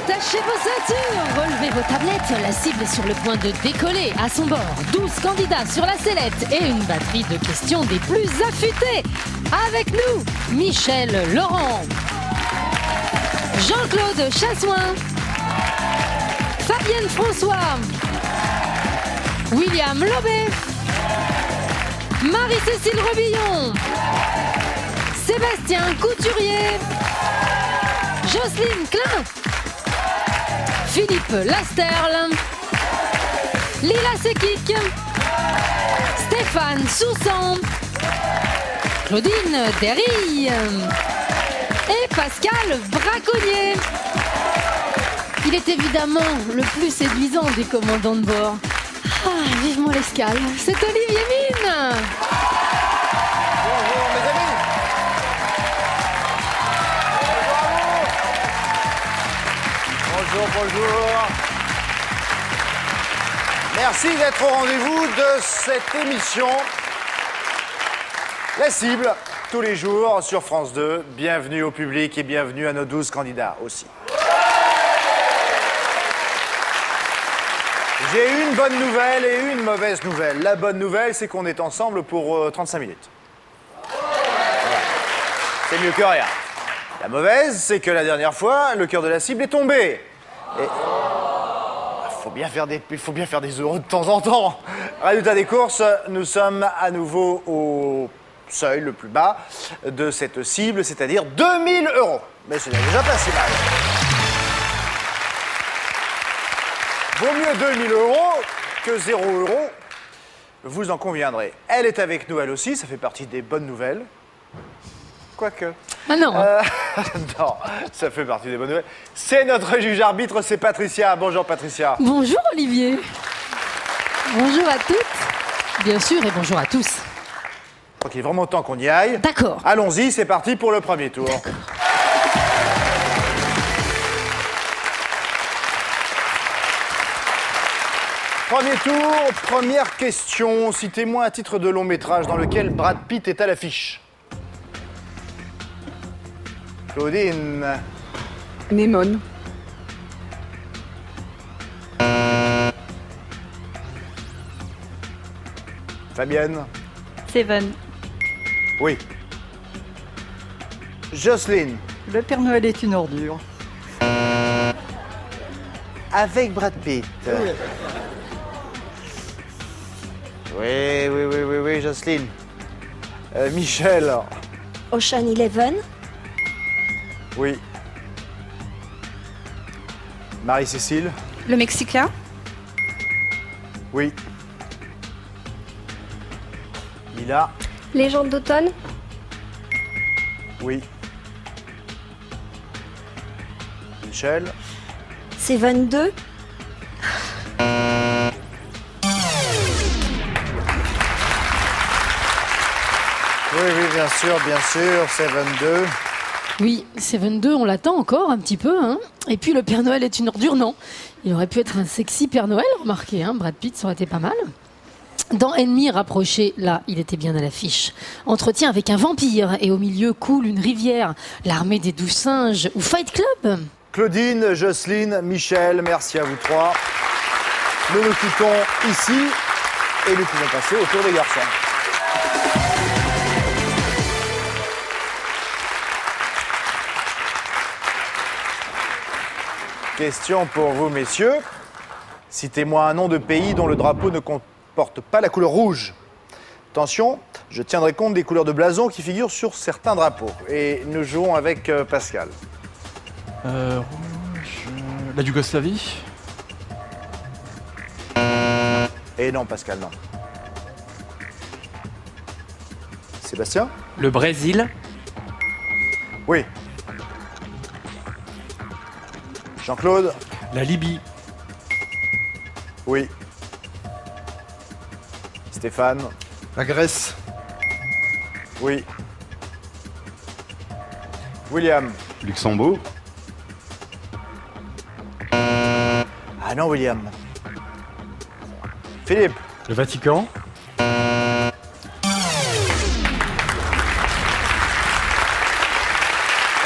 Attachez vos ceintures, relevez vos tablettes, la cible est sur le point de décoller. À son bord, 12 candidats sur la sellette et une batterie de questions des plus affûtées. Avec nous, Michel Laurent, Jean-Claude Chassoin, Fabienne François, William Lobé, Marie-Cécile Rebillon, Sébastien Couturier, Jocelyne Klein, Philippe Lasterle, Lila Sekik, Stéphane Soussan, Claudine Derry et Pascal Braconnier. Il est évidemment le plus séduisant des commandants de bord. Ah, vivement l'escale, c'est Olivier Mine. Bonjour mes amis. Bonjour, bonjour. Merci d'être au rendez-vous de cette émission. La cible, tous les jours sur France 2. Bienvenue au public et bienvenue à nos 12 candidats aussi. J'ai une bonne nouvelle et une mauvaise nouvelle. La bonne nouvelle, c'est qu'on est ensemble pour 35 minutes. Voilà. C'est mieux que rien. La mauvaise, c'est que la dernière fois, le cœur de la cible est tombé. Et il faut bien faire des euros de temps en temps. Résultat des courses, nous sommes à nouveau au seuil le plus bas de cette cible, c'est-à-dire 2000 €. Mais c'est déjà pas si mal. Vaut mieux 2000 € que 0 €, vous en conviendrez. Elle est avec nous, elle aussi, ça fait partie des bonnes nouvelles. Quoique. Ah non. Non, ça fait partie des bonnes nouvelles. C'est notre juge arbitre, c'est Patricia. Bonjour Patricia. Bonjour Olivier. Bonjour à toutes, bien sûr, et bonjour à tous. Je crois qu'il est vraiment temps qu'on y aille. D'accord. Allons-y, c'est parti pour le premier tour. D'accord. Premier tour, première question. Citez-moi un titre de long métrage dans lequel Brad Pitt est à l'affiche. Claudine. Anémone. Fabienne. Seven. Oui. Jocelyne. Le Père Noël est une ordure. Avec Brad Pitt. Oui, Jocelyne. Michel. Ocean Eleven. Oui. Marie-Cécile. Le Mexicain. Oui. Lila. Légende d'automne. Oui. Michel. Seven 2. Oui, bien sûr, Seven 2. Oui, Seven 2, on l'attend encore un petit peu. Hein. Et puis le Père Noël est une ordure, non. Il aurait pu être un sexy Père Noël, remarquez. Hein. Brad Pitt, ça aurait été pas mal. Dans Ennemi rapproché, là, il était bien à l'affiche. Entretien avec un vampire et au milieu coule une rivière. L'armée des 12 singes ou Fight Club. Claudine, Jocelyne, Michel, merci à vous trois. Nous nous quittons ici et nous pouvons passer au tour des garçons. Question pour vous, messieurs. Citez-moi un nom de pays dont le drapeau ne comporte pas la couleur rouge. Attention, je tiendrai compte des couleurs de blason qui figurent sur certains drapeaux. Et nous jouons avec Pascal. Rouge... La Yougoslavie. Et non, Pascal, non. Sébastien? Le Brésil. Oui. Jean-Claude? La Libye. Oui. Stéphane? La Grèce. Oui. William? Luxembourg. Ah non, William. Philippe? Le Vatican.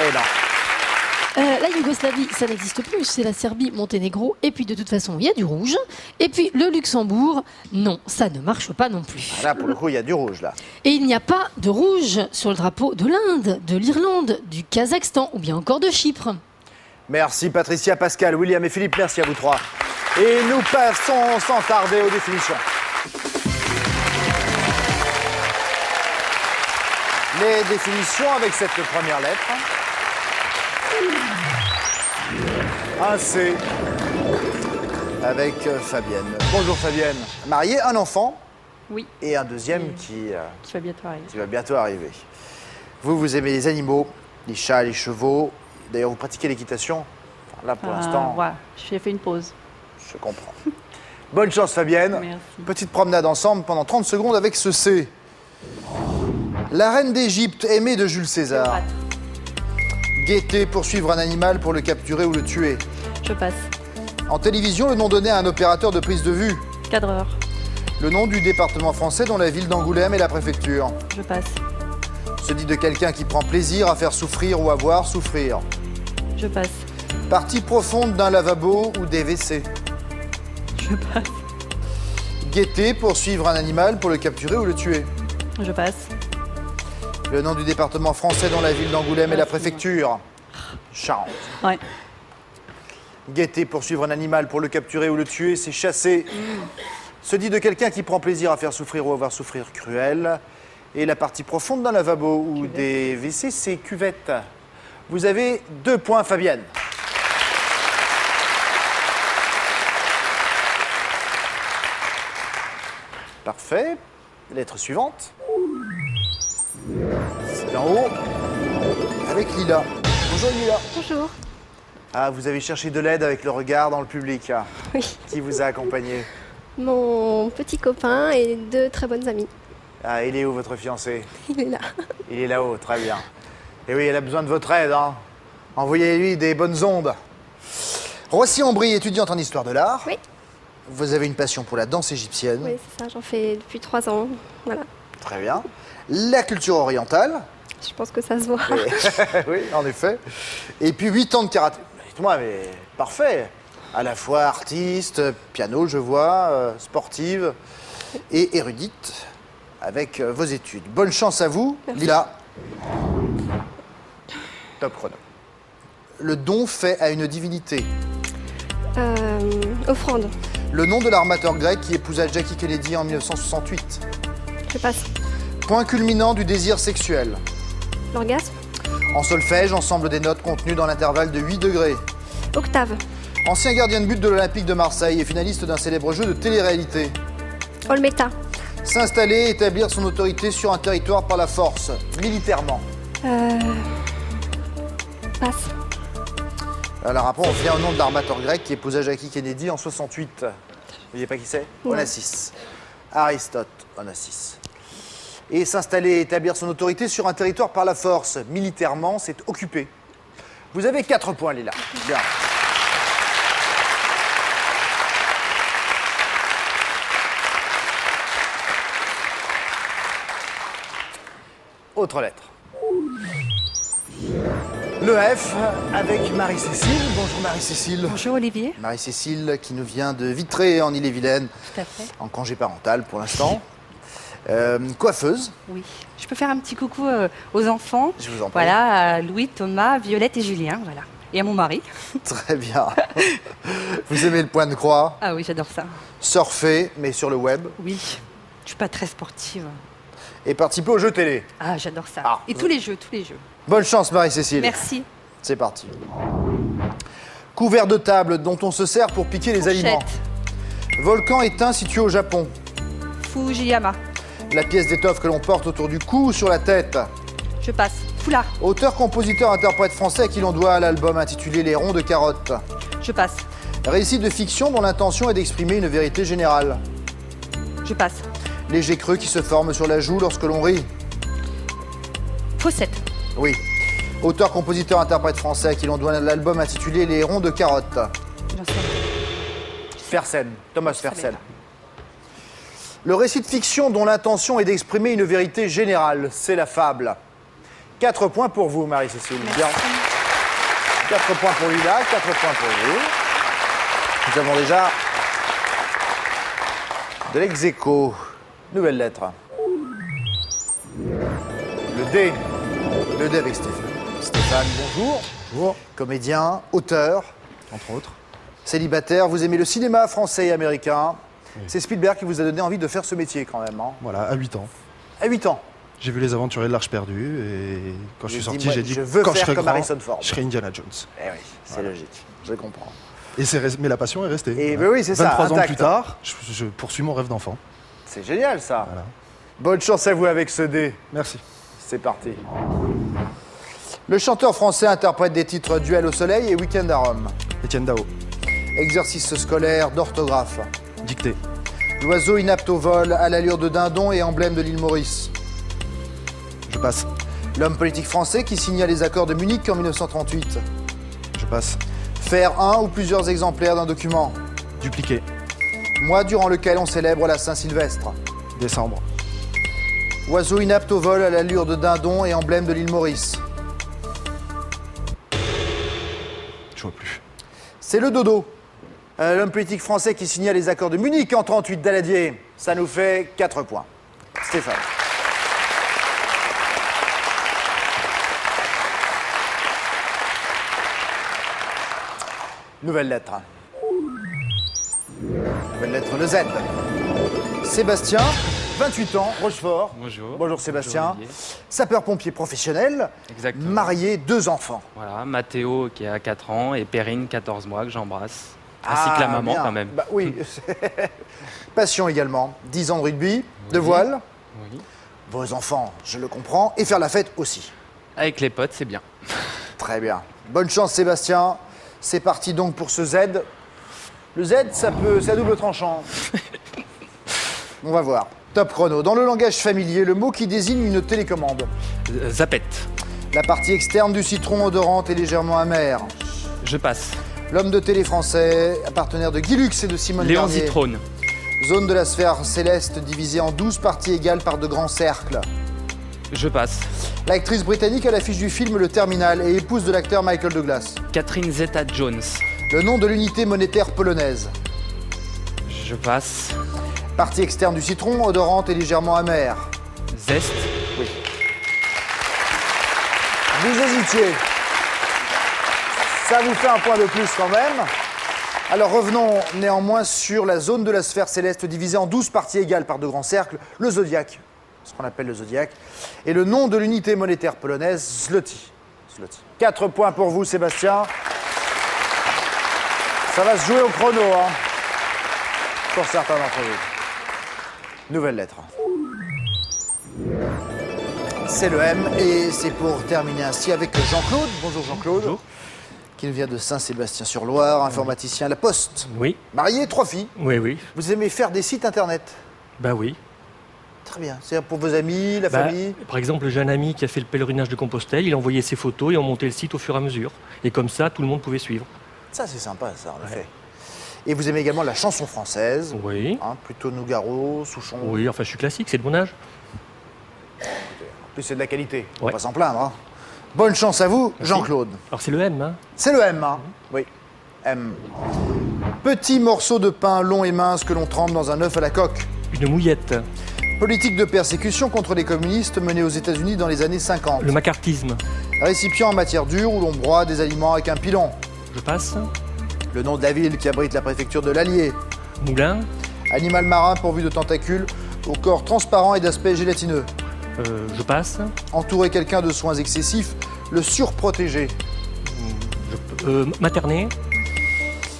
Eh non. la Yougoslavie, ça n'existe plus. C'est la Serbie, Monténégro. Et puis, de toute façon, il y a du rouge. Et puis, le Luxembourg, non, ça ne marche pas non plus. Là, pour le coup, il y a du rouge, là. Et il n'y a pas de rouge sur le drapeau de l'Inde, de l'Irlande, du Kazakhstan ou bien encore de Chypre. Merci Patricia, Pascal, William et Philippe, merci à vous trois. Et nous passons sans tarder aux définitions. Les définitions avec cette première lettre. Un C avec Fabienne. Bonjour Fabienne. Mariée, un enfant. Oui. Et un deuxième qui va bientôt arriver. va bientôt arriver. Vous aimez les animaux, les chats, les chevaux. D'ailleurs, vous pratiquez l'équitation. Enfin, là, pour l'instant, Voilà, j'ai fait une pause. je comprends. Bonne chance Fabienne. Merci. Petite promenade ensemble pendant 30 secondes avec ce C. La reine d'Égypte, aimée de Jules César. Rate. Guetter, poursuivre un animal pour le capturer ou le tuer. Je passe. En télévision, le nom donné à un opérateur de prise de vue. Cadreur. Le nom du département français dont la ville d'Angoulême est la préfecture. Je passe. Se dit de quelqu'un qui prend plaisir à faire souffrir ou à voir souffrir. Je passe. Partie profonde d'un lavabo ou des WC. Je passe. Guetter, poursuivre un animal pour le capturer ou le tuer. Je passe. Le nom du département français dont la ville d'Angoulême est la préfecture. Charente. Ouais. Guetter, poursuivre un animal pour le capturer ou le tuer, c'est chasser. Se dit de quelqu'un qui prend plaisir à faire souffrir ou à voir souffrir cruel. Et la partie profonde d'un lavabo ou des WC, c'est cuvette. Vous avez 2 points, Fabienne. Parfait. Lettre suivante. C'est en haut. Avec Lila. Bonjour Lila. Bonjour. Ah, vous avez cherché de l'aide avec le regard dans le public. Ah. Oui. Qui vous a accompagné? Mon petit copain et 2 très bonnes amies. Ah, il est où votre fiancé? Il est là. Il est là-haut, très bien. Et oui, elle a besoin de votre aide, hein. Envoyez-lui des bonnes ondes. Roissy-en-Brie, étudiante en histoire de l'art. Oui. Vous avez une passion pour la danse égyptienne. Oui, c'est ça, j'en fais depuis 3 ans. Voilà. Très bien. La culture orientale. Je pense que ça se voit. Oui, en effet. Et puis 8 ans de karaté. Dites-moi, mais parfait. À la fois artiste, piano, je vois, sportive et érudite avec vos études. Bonne chance à vous. Merci. Lila. Top chrono. Le don fait à une divinité. Offrande. Le nom de l'armateur grec qui épousa Jackie Kennedy en 1968. Je passe. Point culminant du désir sexuel. L'orgasme. En solfège, ensemble des notes contenues dans l'intervalle de 8 degrés. Octave. Ancien gardien de but de l'Olympique de Marseille et finaliste d'un célèbre jeu de télé-réalité. Olmeta. S'installer, établir son autorité sur un territoire par la force, militairement. Passe. Alors après, on vient au nom de l'armateur grec qui épousa Jackie Kennedy en 68. Vous voyez pas qui c'est? Ouais. Onassis. Aristote Onassis. Et s'installer, établir son autorité sur un territoire par la force, militairement, c'est occuper. Vous avez 4 points, Lila. Bien. Autre lettre. Le F avec Marie-Cécile. Bonjour Marie-Cécile. Bonjour Olivier. Marie-Cécile qui nous vient de Vitré en Ille-et-Vilaine, Tout à fait. en congé parental pour l'instant. Coiffeuse. Oui. Je peux faire un petit coucou aux enfants. Je vous en prie. Voilà, à Louis, Thomas, Violette et Julien. Voilà. Et à mon mari. Très bien. Vous aimez le point de croix, Ah oui, j'adore ça. surfer, mais sur le web, Oui. Je suis pas très sportive. et participer aux jeux télé. Ah, j'adore ça. Ah. Et tous les jeux, tous les jeux. Bonne chance Marie-Cécile. Merci. C'est parti. Couvert de table dont on se sert pour piquer les aliments. Fourchette. Volcan éteint situé au Japon. Fujiyama. La pièce d'étoffe que l'on porte autour du cou ou sur la tête. Je passe. Foulard. Auteur, compositeur, interprète français à qui l'on doit l'album intitulé Les ronds de carottes. Je passe. Récit de fiction dont l'intention est d'exprimer une vérité générale. Je passe. Léger creux qui se forme sur la joue lorsque l'on rit. Fossette. Oui. Auteur, compositeur, interprète français à qui l'on doit l'album intitulé Les ronds de carottes. J'en sais rien. Fersen, Thomas Je savais Fersen. pas. Le récit de fiction dont l'intention est d'exprimer une vérité générale, c'est la fable. 4 points pour vous, Marie-Cécile. Bien. 4 points pour Lila, 4 points pour vous. Nous avons déjà de l'ex-aequo. Nouvelle lettre. Le D. Le D avec Stéphane. Stéphane, bonjour. Bonjour. Comédien, auteur, Entre autres. célibataire. Vous aimez le cinéma français et américain. C'est Spielberg qui vous a donné envie de faire ce métier quand même. Hein. Voilà, à 8 ans. À 8 ans. J'ai vu Les Aventuriers de l'Arche perdue et quand je suis sorti, moi, j'ai dit je veux quand je faire serai comme grand, Harrison Ford. je serai Indiana Jones. Eh oui, c'est logique. Je comprends. Et mais la passion est restée. Et ben oui, c'est ça, 23 ans intact. plus tard, je poursuis mon rêve d'enfant. C'est génial ça. Voilà. Bonne chance à vous avec ce dé. Merci. C'est parti. Le chanteur français interprète des titres Duel au soleil et Week-end à Rome. Étienne Dao. Exercice scolaire d'orthographe. Dictée. L'oiseau inapte au vol, à l'allure de dindon et emblème de l'île Maurice. Je passe. L'homme politique français qui signa les accords de Munich en 1938. Je passe. Faire un ou plusieurs exemplaires d'un document. Dupliqué. Mois durant lequel on célèbre la Saint-Sylvestre. Décembre. Oiseau inapte au vol, à l'allure de dindon et emblème de l'île Maurice. Je vois plus. C'est le dodo. L'homme politique français qui signa les accords de Munich en 38, Daladier. Ça nous fait 4 points. Stéphane. Nouvelle lettre. Nouvelle lettre, le Z. Sébastien, 28 ans, Rochefort. Bonjour. Bonjour Sébastien. Bonjour, Olivier. Sapeur-pompier professionnel. Exactement. Marié, 2 enfants. Voilà, Mathéo qui a 4 ans et Perrine, 14 mois, que j'embrasse. Ainsi que la maman bien. quand même. Bah, oui. Passion également. 10 ans de rugby, de voile. Oui. Vos enfants, je le comprends. Et faire la fête aussi. Avec les potes, c'est bien. Très bien. Bonne chance Sébastien. C'est parti donc pour ce Z. Le Z, c'est à double tranchant. On va voir. Top chrono. Dans le langage familier, le mot qui désigne une télécommande. Zapette. La partie externe du citron odorante et légèrement amère. Je passe. L'homme de télé français, partenaire de Guy Lux et de Simone Léon Garnier. Zitrone. Zone de la sphère céleste divisée en 12 parties égales par de grands cercles. Je passe. L'actrice britannique à l'affiche du film Le Terminal et épouse de l'acteur Michael Douglas. Catherine Zeta-Jones. Le nom de l'unité monétaire polonaise. Je passe. Partie externe du citron, odorante et légèrement amère. Zeste. Vous hésitiez. Ça vous fait un point de plus quand même. Alors revenons néanmoins sur la zone de la sphère céleste divisée en 12 parties égales par de grands cercles, le zodiaque, ce qu'on appelle le zodiaque, et le nom de l'unité monétaire polonaise, zloty. 4 points pour vous Sébastien. Ça va se jouer au chrono, hein, pour certains d'entre vous. Nouvelle lettre. C'est le M et c'est pour terminer ainsi avec Jean-Claude. Bonjour Jean-Claude. Bonjour. Qui nous vient de Saint-Sébastien-sur-Loire, informaticien à la Poste. Oui, Marié, 3 filles. oui. Vous aimez faire des sites internet? Bah oui. Très bien. C'est pour vos amis, la Bah, famille? par exemple, j'ai un ami qui a fait le pèlerinage de Compostelle, il a envoyé ses photos et on montait le site au fur et à mesure. Et comme ça, tout le monde pouvait suivre. Ça, c'est sympa, ça, en effet. Et vous aimez également la chanson française? Oui. Hein, plutôt Nougaro, Souchon. Oui, enfin, je suis classique, c'est de mon âge. En plus, c'est de la qualité. On Ouais. va pas s'en plaindre. Hein. Bonne chance à vous, Merci. Jean-Claude. Alors, c'est le M, hein. C'est le M, hein? Oui. M. Petit morceau de pain long et mince que l'on trempe dans un œuf à la coque. Une mouillette. Politique de persécution contre les communistes menée aux États-Unis dans les années 50. Le macartisme. Récipient en matière dure où l'on broie des aliments avec un pilon. Je passe. Le nom de la ville qui abrite la préfecture de l'Allier. Moulin. Animal marin pourvu de tentacules, au corps transparent et d'aspect gélatineux. Je passe. Entourer quelqu'un de soins excessifs, le surprotéger. Materné.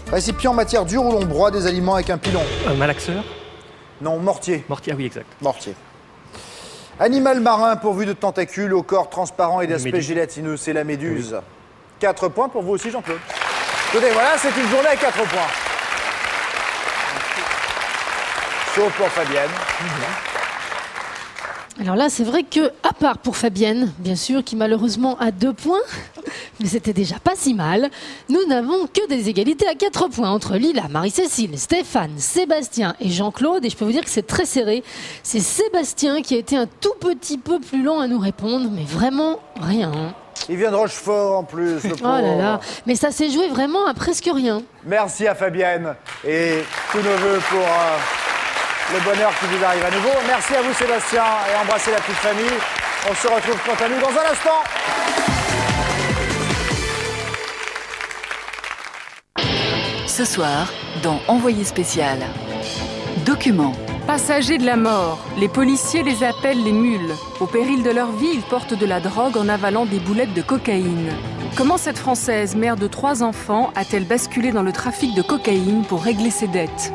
Récipient en matière dure où l'on broie des aliments avec un pilon. Malaxeur. Non, mortier. Mortier, ah oui, exact. Mortier. Animal marin pourvu de tentacules, au corps transparent et d'aspect méduse. gélatineux, c'est la méduse. 4 points pour vous aussi, Jean-Claude. Écoutez, voilà, c'est une journée à 4 points. Sauf pour Fabienne. Alors là, c'est vrai que, à part pour Fabienne, bien sûr, qui malheureusement a 2 points, mais c'était déjà pas si mal, nous n'avons que des égalités à 4 points entre Lila, Marie-Cécile, Stéphane, Sébastien et Jean-Claude. Et je peux vous dire que c'est très serré. C'est Sébastien qui a été un tout petit peu plus lent à nous répondre, mais vraiment rien. Hein. Il vient de Rochefort en plus, le Oh là pauvre. là. Mais ça s'est joué vraiment à presque rien. Merci à Fabienne et tous nos voeux pour le bonheur qui vous arrive à nouveau. Merci à vous Sébastien et embrassez la petite famille. On se retrouve quant à nous dans un instant. Ce soir, dans Envoyé spécial. Document. Passagers de la mort, les policiers les appellent les mules. Au péril de leur vie, ils portent de la drogue en avalant des boulettes de cocaïne. Comment cette Française, mère de 3 enfants, a-t-elle basculé dans le trafic de cocaïne pour régler ses dettes?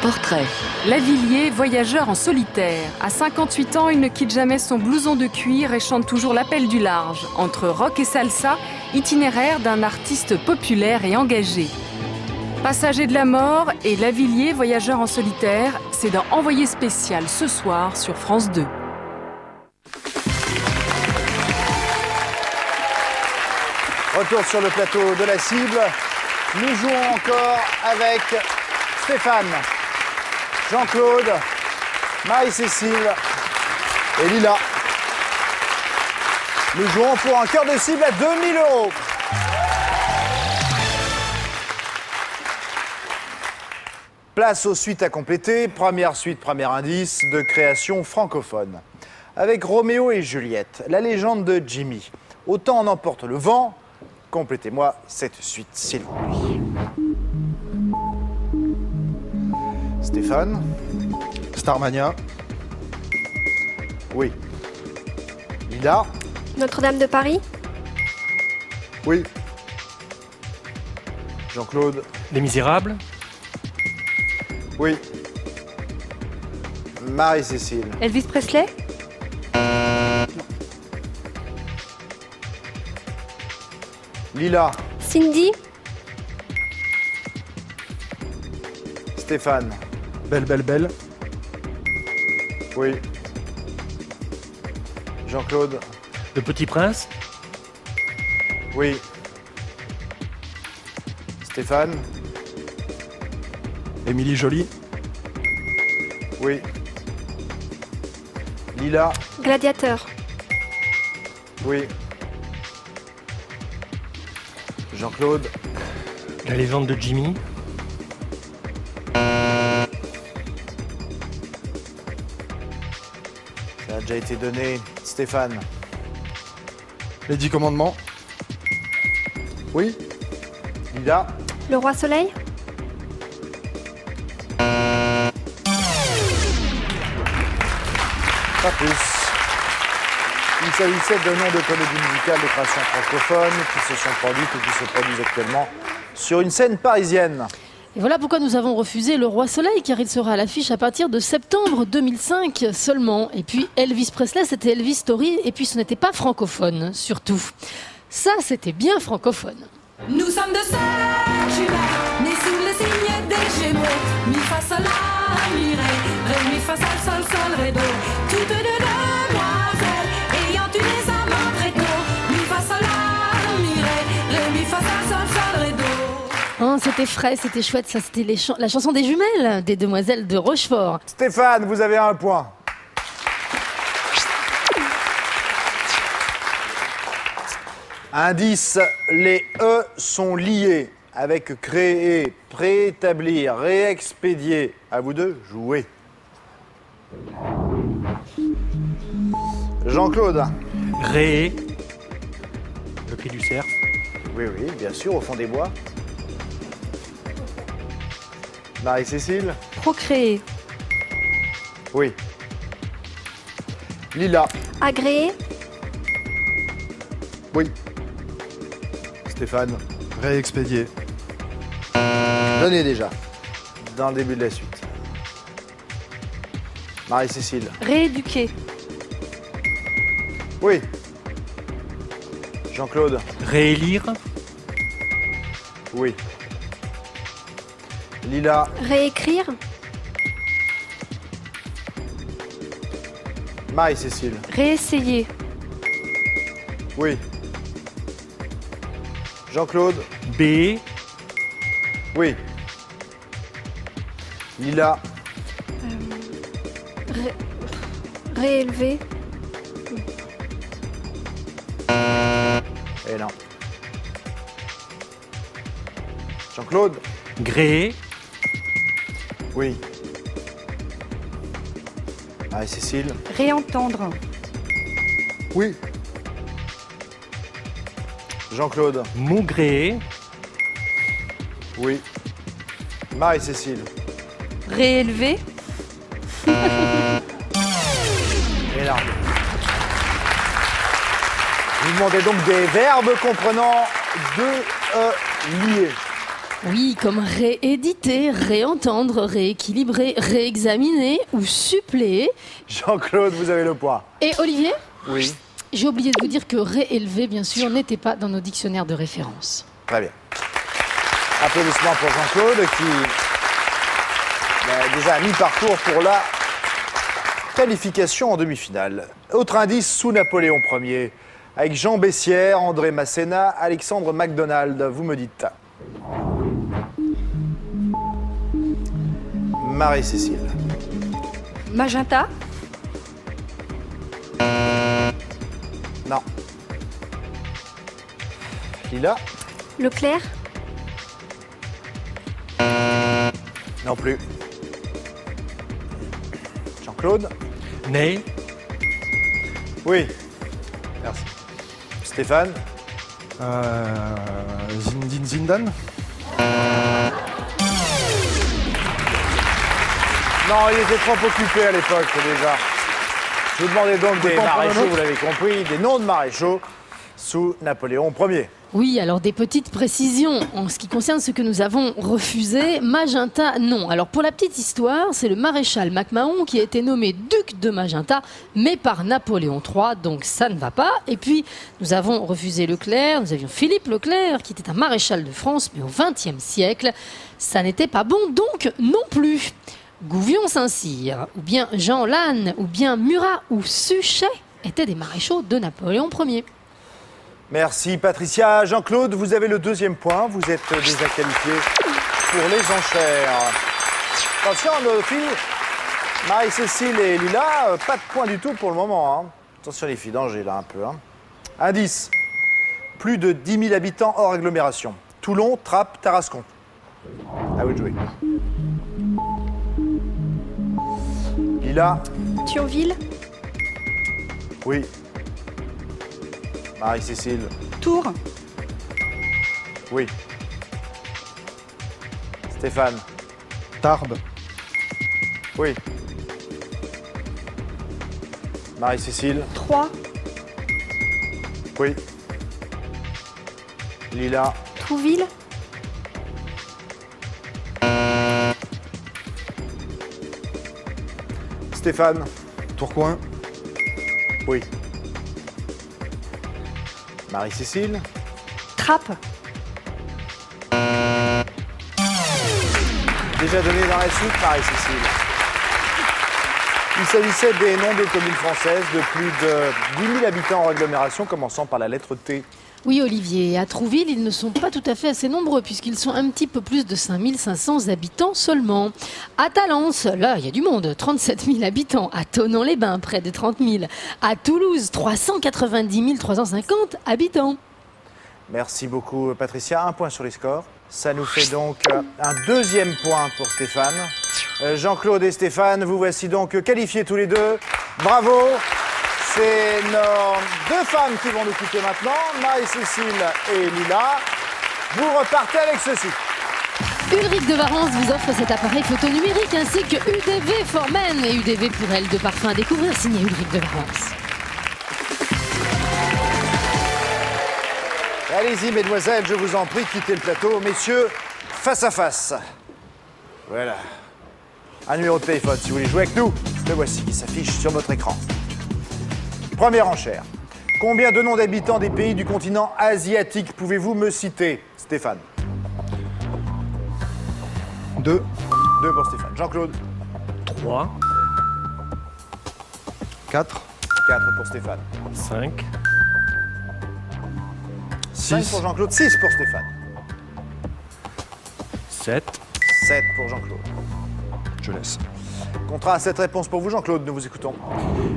Portrait. Lavillier, voyageur en solitaire. À 58 ans, il ne quitte jamais son blouson de cuir et chante toujours l'appel du large. Entre rock et salsa, itinéraire d'un artiste populaire et engagé. Passager de la mort et Lavillier, voyageur en solitaire, c'est dans Envoyé spécial ce soir sur France 2. Retour sur le plateau de la cible. Nous jouons encore avec Stéphane, Jean-Claude, Marie-Cécile et Lila. Nous jouons pour un cœur de cible à 2 000 €. Place aux suites à compléter. Première suite, premier indice de création francophone. Avec Roméo et Juliette, la légende de Jimmy. Autant en emporte le vent. Complétez-moi cette suite, s'il vous plaît. Stéphane. Starmania. Oui. Lila. Notre-Dame de Paris. Oui. Jean-Claude. Les Misérables. Oui. Marie-Cécile. Elvis Presley? Lila. Cindy. Stéphane. Belle, belle, belle. Oui. Jean-Claude. Le Petit Prince. Oui. Stéphane. Émilie Joly. Oui. Lila. Gladiateur. Oui. Jean-Claude. La légende de Jimmy. Ça a déjà été donné. Stéphane. Les 10 commandements. Oui. Lila. Le Roi Soleil. Pas plus. Il s'agissait de noms de comédies musicales de création francophone qui se sont produites ou qui se produisent actuellement sur une scène parisienne. Et voilà pourquoi nous avons refusé Le Roi Soleil, car il sera à l'affiche à partir de septembre 2005 seulement. Et puis Elvis Presley, c'était Elvis Story, et puis ce n'était pas francophone, surtout. Ça, c'était bien francophone. Nous sommes deux sœurs jumelles, nées sous le signe des Gémeaux. Mi fa sol la mi ré, mi fa sol sol sol ré do. Toutes deux demoiselles, ayant eu des amants très tôt. Mi fa sol la mi ré, mi fa sol sol sol ré do. Hein, c'était frais, c'était chouette, ça c'était la chanson des jumelles, des demoiselles de Rochefort. Stéphane, vous avez 1 point. Indice, les E sont liés avec créer, préétablir, réexpédier. À vous deux, jouez. Jean-Claude. Ré. Le cri du cerf. Oui, oui, bien sûr, au fond des bois. Marie-Cécile. Procréer. Oui. Lila. Agréé. Oui. Stéphane. Réexpédié. Donnez déjà, dans le début de la suite. Marie-Cécile. Rééduquer. Oui. Jean-Claude. Réélire. Oui. Lila. Réécrire. Marie-Cécile. Réessayer. Oui. Jean-Claude. B. Oui. Lila. Réélever. Et non. Jean-Claude? Gréer. Oui. Marie-Cécile? Réentendre. Oui. Jean-Claude? Maugréer. Oui. Marie-Cécile? Réélever. Et là. Vous demandez donc des verbes comprenant deux liés. Oui, comme rééditer, réentendre, rééquilibrer, réexaminer ou suppléer. Jean-Claude, vous avez le point. Et Olivier? Oui. J'ai oublié de vous dire que réélever, bien sûr, n'était pas dans nos dictionnaires de référence. Très bien. Applaudissements pour Jean-Claude qui est déjà à mi-parcours pour la qualification en demi-finale. Autre indice sous Napoléon Ier, avec Jean Bessières, André Masséna, Alexandre MacDonald. Vous me dites. Marie-Cécile. Magenta. Non. Lila. Leclerc. Non plus. Jean-Claude. Ney. Oui. Merci. Stéphane. Zindan. Non, il était trop occupé à l'époque déjà. Je vous demandais donc des maréchaux, vous l'avez compris, des noms de maréchaux sous Napoléon Ier. Oui, alors des petites précisions en ce qui concerne ce que nous avons refusé. Magenta, non. Alors pour la petite histoire, c'est le maréchal MacMahon qui a été nommé duc de Magenta, mais par Napoléon III, donc ça ne va pas. Et puis nous avons refusé Leclerc, nous avions Philippe Leclerc qui était un maréchal de France, mais au XXe siècle, ça n'était pas bon, donc non plus. Gouvion-Saint-Cyr, ou bien Jean Lannes, ou bien Murat ou Suchet étaient des maréchaux de Napoléon Ier. Merci Patricia. Jean-Claude, vous avez le deuxième point. Vous êtes déjà qualifié pour les enchères. Attention, nos filles, Marie-Cécile et Lila, pas de point du tout pour le moment. Hein. Attention les filles, danger là un peu. Hein. Indice, plus de 10 000 habitants hors agglomération. Toulon, Trappes, Tarascon. À vous de jouer. Lila. Thionville. Oui. Marie-Cécile. Tours. Oui. Stéphane. Tarbes. Oui. Marie-Cécile. Troyes. Oui. Lila. Trouville. Stéphane. Tourcoing. Oui. Marie-Cécile. Trappes. Déjà donné dans la suite, Marie-Cécile. Il s'agissait des noms des communes françaises de plus de 10 000 habitants en agglomération, commençant par la lettre T. Oui, Olivier, à Trouville, ils ne sont pas tout à fait assez nombreux puisqu'ils sont un petit peu plus de 5 500 habitants seulement. À Talence, là, il y a du monde, 37 000 habitants. À Thonon-les-Bains, près de 30 000. À Toulouse, 390 350 habitants. Merci beaucoup, Patricia. Un point sur les scores. Ça nous fait donc un deuxième point pour Stéphane. Jean-Claude et Stéphane, vous voici donc qualifiés tous les deux. Bravo! C'est nos deux femmes qui vont nous quitter maintenant, Marie-Cécile et Lila. Vous repartez avec ceci. Ulrich de Varence vous offre cet appareil photo numérique ainsi que UDV for Men et UDV pour elle de parfum à découvrir signé Ulrich de Varence. Allez-y, mesdemoiselles, je vous en prie, quittez le plateau. Messieurs, face à face. Voilà. Un numéro de téléphone, si vous voulez jouer avec nous, le voici qui s'affiche sur votre écran. Première enchère. Combien de noms d'habitants des pays du continent asiatique pouvez-vous me citer, Stéphane? 2. 2 pour Stéphane. Jean-Claude? 3. 4. 4 pour Stéphane. 5. 5 pour Jean-Claude, 6 pour Stéphane. 7. 7 pour Jean-Claude. Je laisse. Contrat à cette réponse pour vous, Jean-Claude, nous vous écoutons.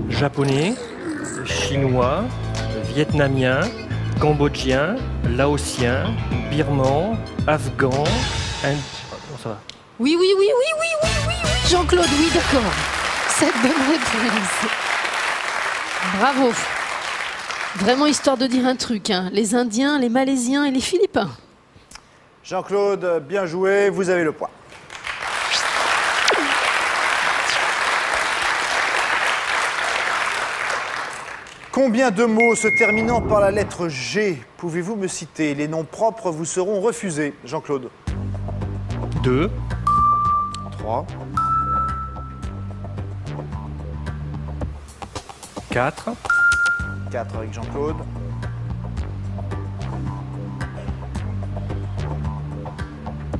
Japonais. Chinois. Vietnamien. cambodgien, laotien, birman, afghan, bon, ça va. Oui, Jean-Claude, oui, d'accord. 7 bonnes réponses. Bravo. Vraiment histoire de dire un truc, hein. Les Indiens, les Malaisiens et les Philippins. Jean-Claude, bien joué, vous avez le point. Combien de mots se terminant par la lettre G pouvez-vous me citer? Les noms propres vous seront refusés. Jean-Claude. 2, 3, 4, 4 avec Jean-Claude.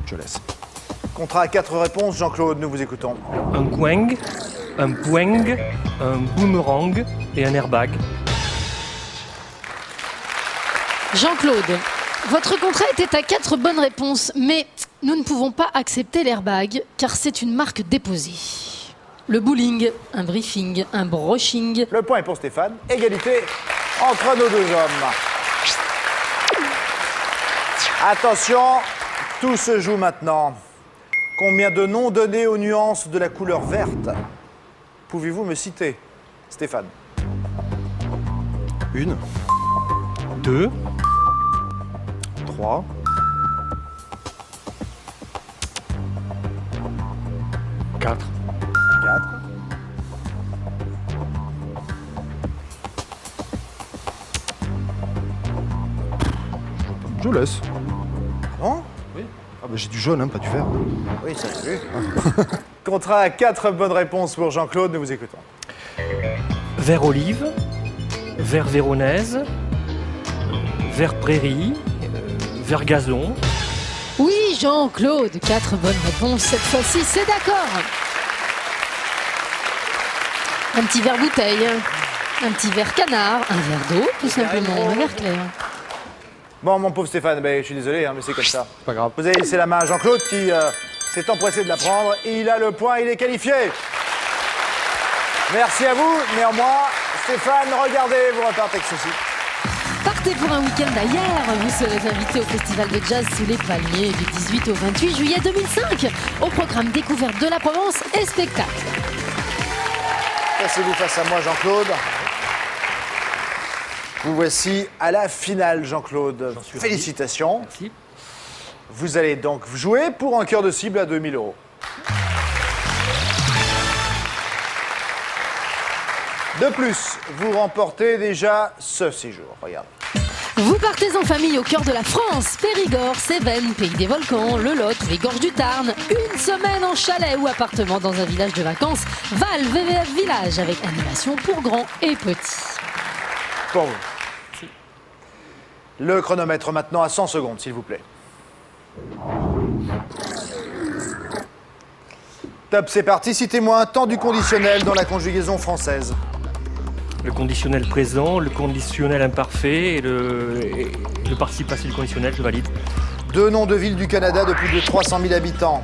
je laisse. Contrat à 4 réponses, Jean-Claude, nous vous écoutons. un quang, un poing, un boomerang et un airbag. Jean-Claude, votre contrat était à 4 bonnes réponses, mais nous ne pouvons pas accepter l'airbag car c'est une marque déposée. Le bowling, un briefing, un brushing. Le point est pour Stéphane. Égalité entre nos deux hommes. Attention, tout se joue maintenant. Combien de noms donnés aux nuances de la couleur verte pouvez-vous me citer, Stéphane? 1, 2, 3, 4. 4. je laisse. Bon, Ah bah j'ai du jaune, hein, pas du vert. oui, ça j'ai vu. Contrat à 4 bonnes réponses pour Jean-Claude, nous vous écoutons. Vert olive, vert véronaise, vert prairie, vert gazon. Oui, Jean-Claude, 4 bonnes réponses. Cette fois-ci, c'est d'accord. Un petit verre bouteille, un petit verre canard, un verre d'eau, tout simplement, un verre clair. Bon, mon pauvre Stéphane, ben, je suis désolé, hein, mais c'est comme ça. Pas grave. Vous avez laissé la main à Jean-Claude qui s'est empressé de la prendre. Il a le point, il est qualifié. Merci à vous. Néanmoins, Stéphane, regardez, vous repartez avec ceci. Partez pour un week-end ailleurs. Vous serez invité au Festival de Jazz sous les palmiers du 18 au 28 juillet 2005. Au programme découverte de la Provence et spectacle. Placez-vous face à moi, Jean-Claude. Vous voici à la finale, Jean-Claude. suis Félicitations. Merci. Vous allez donc jouer pour un cœur de cible à 2000 €. De plus, vous remportez déjà ce séjour. Regardez. Vous partez en famille au cœur de la France. Périgord, Cévennes, Pays des Volcans, le Lot, les Gorges du Tarn. Une semaine en chalet ou appartement dans un village de vacances. Val VVF Village avec animation pour grands et petits. Pour vous. Le chronomètre maintenant à 100 secondes, s'il vous plaît. Top, c'est parti. Citez-moi un temps du conditionnel dans la conjugaison française. Le conditionnel présent, le conditionnel imparfait et le participe passé du conditionnel, je valide. 2 noms de villes du Canada de plus de 300 000 habitants.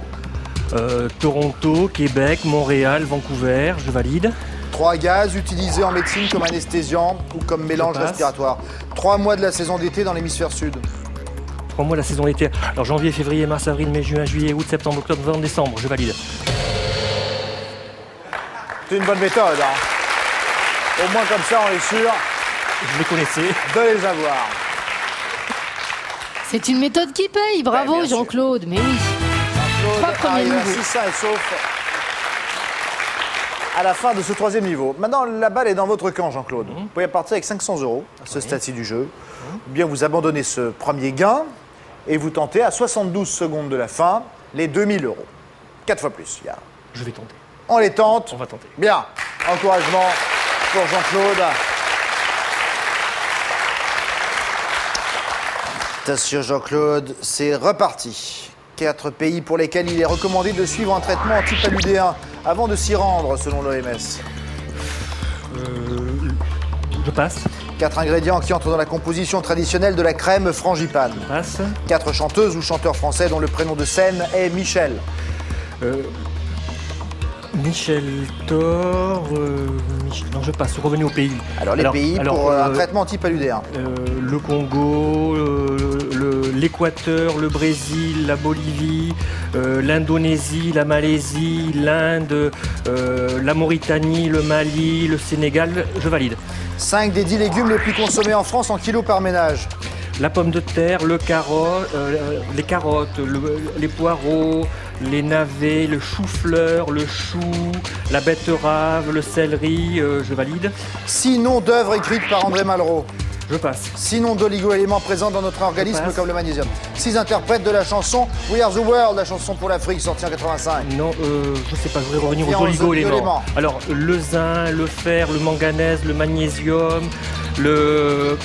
Toronto, Québec, Montréal, Vancouver, je valide. 3 gaz utilisés en médecine comme anesthésiant ou comme mélange passe. respiratoire. 3 mois de la saison d'été dans l'hémisphère sud. 3 mois la saison d'été. Alors janvier, février, mars, avril, mai, juin, juillet, août, septembre, octobre, novembre, décembre, je valide. C'est une bonne méthode, hein. Au moins comme ça, on est sûr Je les connaissais. de les avoir. C'est une méthode qui paye. Bravo, bien sûr. Jean-Claude. Mais oui. Claude 3 premiers arrive niveaux. ainsi sain et sauf à la fin de ce 3e niveau. Maintenant, la balle est dans votre camp, Jean-Claude. Vous pouvez partir avec 500 € à ce stade-ci du jeu. Ou bien vous abandonnez ce premier gain et vous tentez à 72 secondes de la fin les 2000 €. 4 fois plus. Je vais tenter. On les tente. On va tenter. Bien. Encouragement pour Jean-Claude. Attention, Jean-Claude, c'est reparti. 4 pays pour lesquels il est recommandé de suivre un traitement antipaludéen avant de s'y rendre, selon l'OMS. Je passe. 4 ingrédients qui entrent dans la composition traditionnelle de la crème frangipane. Je passe. 4 chanteuses ou chanteurs français dont le prénom de scène est Michel. Michel Thor. Non, je passe. Revenez au pays. Alors, les pays pour un traitement anti-paludéen. Le Congo, l'Équateur, le Brésil, la Bolivie, l'Indonésie, la Malaisie, l'Inde, la Mauritanie, le Mali, le Sénégal. Je valide. 5 des 10 légumes les plus consommés en France en kilos par ménage. La pomme de terre, les carottes, les poireaux, les navets, le chou-fleur, le chou, la betterave, le céleri, je valide. 6 noms d'œuvres écrites par André Malraux. Je passe. 6 noms d'oligo-éléments présents dans notre organisme comme le magnésium. 6 interprètes de la chanson We Are the World, la chanson pour l'Afrique sortie en 85. Non, je sais pas, je voudrais revenir aux oligo-éléments. Alors, le zinc, le fer, le manganèse, le magnésium, le...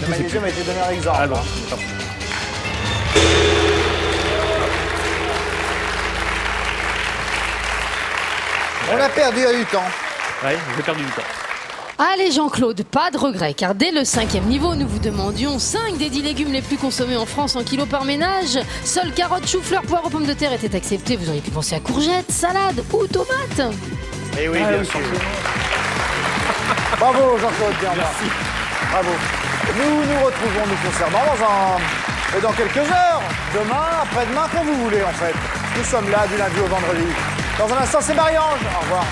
Le magnésium a été donné un exemple. Alors, on a perdu à du temps. Ouais, j'ai perdu du temps. Allez Jean-Claude, pas de regret, car dès le 5e niveau, nous vous demandions 5 des 10 légumes les plus consommés en France en kilos par ménage. Seules carottes, choux-fleurs, poireaux, pommes de terre étaient acceptés. Vous auriez pu penser à courgettes, salades ou tomates. Eh oui, bien sûr. Bravo Jean-Claude Bernard. Merci. Bravo. Nous nous retrouvons nous concernant dans quelques heures. Demain, après-demain, quand vous voulez en fait. Nous sommes là du lundi au vendredi. Dans un instant, c'est Marie-Ange. Au revoir.